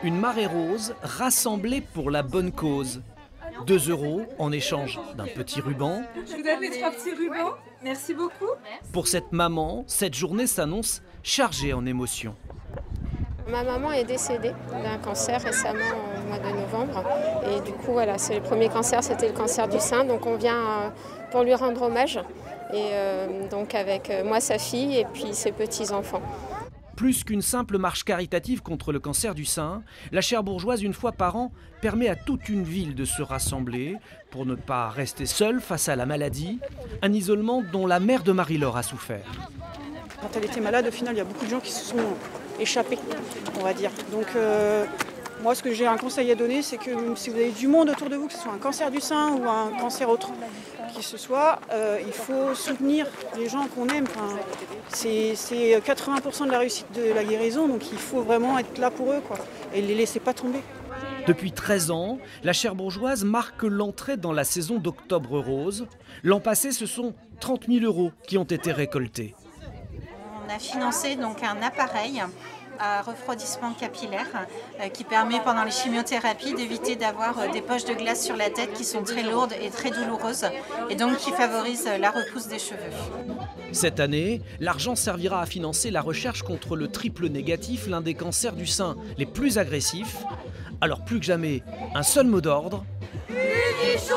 Une marée rose rassemblée pour la bonne cause. 2 € en échange d'un petit ruban. Je vous donne les 3 petits rubans. Merci beaucoup. Pour cette maman, cette journée s'annonce chargée en émotions. Ma maman est décédée d'un cancer récemment au mois de novembre. Et du coup, voilà, c'est le premier cancer, c'était le cancer du sein. Donc on vient pour lui rendre hommage. Et donc avec moi, sa fille et puis ses petits-enfants. Plus qu'une simple marche caritative contre le cancer du sein, la Cherbourgeoise, une fois par an, permet à toute une ville de se rassembler pour ne pas rester seule face à la maladie, un isolement dont la mère de Marie-Laure a souffert. Quand elle était malade, au final, il y a beaucoup de gens qui se sont échappés, on va dire. Donc moi, ce que j'ai un conseil à donner, c'est que si vous avez du monde autour de vous, que ce soit un cancer du sein ou un cancer autre qui ce soit, il faut soutenir les gens qu'on aime. Enfin, c'est 80% de la réussite de la guérison, donc il faut vraiment être là pour eux, quoi, et les laisser pas tomber. Depuis 13 ans, la Cherbourgeoise marque l'entrée dans la saison d'Octobre Rose. L'an passé, ce sont 30 000 € qui ont été récoltés. On a financé donc un appareil à refroidissement capillaire qui permet pendant les chimiothérapies d'éviter d'avoir des poches de glace sur la tête qui sont très lourdes et très douloureuses et donc qui favorisent la repousse des cheveux. Cette année, l'argent servira à financer la recherche contre le triple négatif, l'un des cancers du sein les plus agressifs. Alors plus que jamais, un seul mot d'ordre. Unissons